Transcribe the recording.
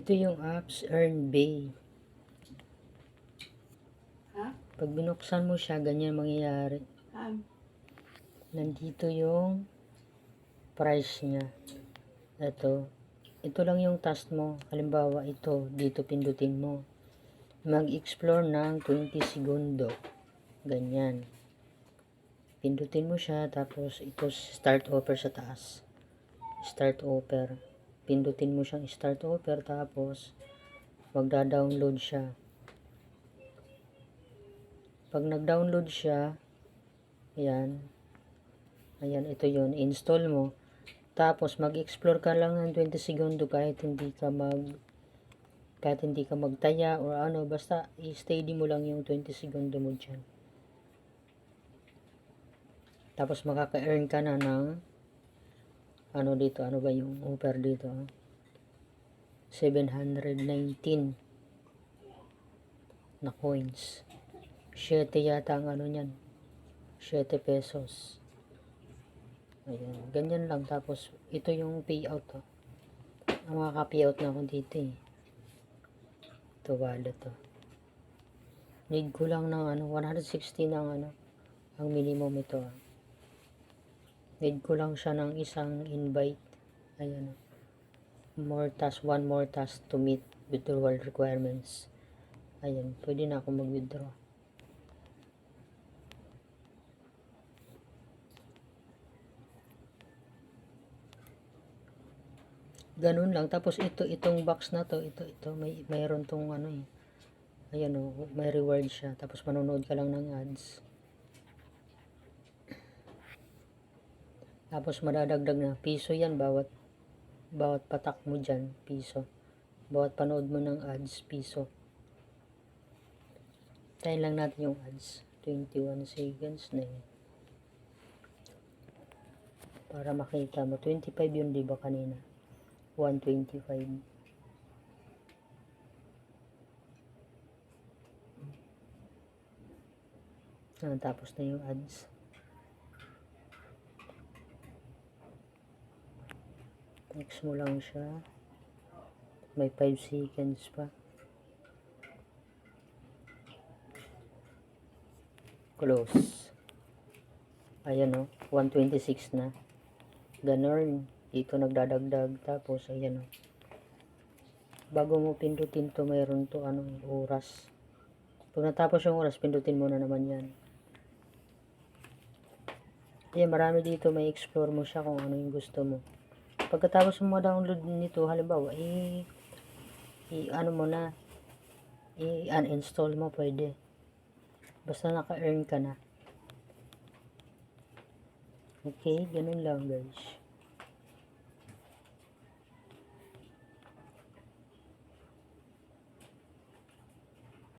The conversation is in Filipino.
Ito yung apps Earnbay. Ha? Pag binuksan mo siya, ganyan mangyayari. Nandito yung price niya. Ito lang yung task mo. Halimbawa, ito, dito pindutin mo. Mag-explore ng 20 segundo. Ganyan. Pindutin mo siya, tapos ito start offer sa taas. Start offer. Pindutin mo siyang start offer, tapos magda-download siya. Pag nag-download siya, ayan, ito yun, install mo. Tapos mag-explore ka lang ng 20 segundo kahit hindi ka magtaya or ano, basta i-steady mo lang yung 20 segundo mo dyan. Tapos makaka-earn ka na ng ano dito, ano ba yung offer dito? 719 na coins. 7 yata ang ano niyan. 7 pesos. Ayan, ganyan lang. Tapos ito yung payout. Makaka-payout na ako dito eh. Ito wallet to. Need ko lang ng 160 ng ang minimum ito. Need ko lang siya ng isang invite. Ayan. One more task to meet withdrawal requirements. Ayan, pwede na ako mag-withdraw. Ganun lang. Tapos itong box na to, mayroon tong ayan may reward siya. Tapos manonood ka lang ng ads. Tapos madadagdag na piso yan bawat patak mo dyan, piso. Bawat panood mo ng ads, piso. Tayin lang natin yung ads. 21 seconds na yun. Para makita mo. 25 yun, diba kanina? 125. Tapos na yung ads. Next mo lang siya. May 5 seconds pa. Close. Ayan 126 na. Ganun. Dito nagdadagdag. Tapos ayan bago mo pindutin to, mayroon to oras. Pag natapos yung oras, pindutin mo na naman yan. Ayan, marami dito. May explore mo siya kung ano yung gusto mo. Pagkatapos mo download nito, halimbawa, uninstall mo, pwede. Basta naka-earn ka na. Okay, ganun lang guys.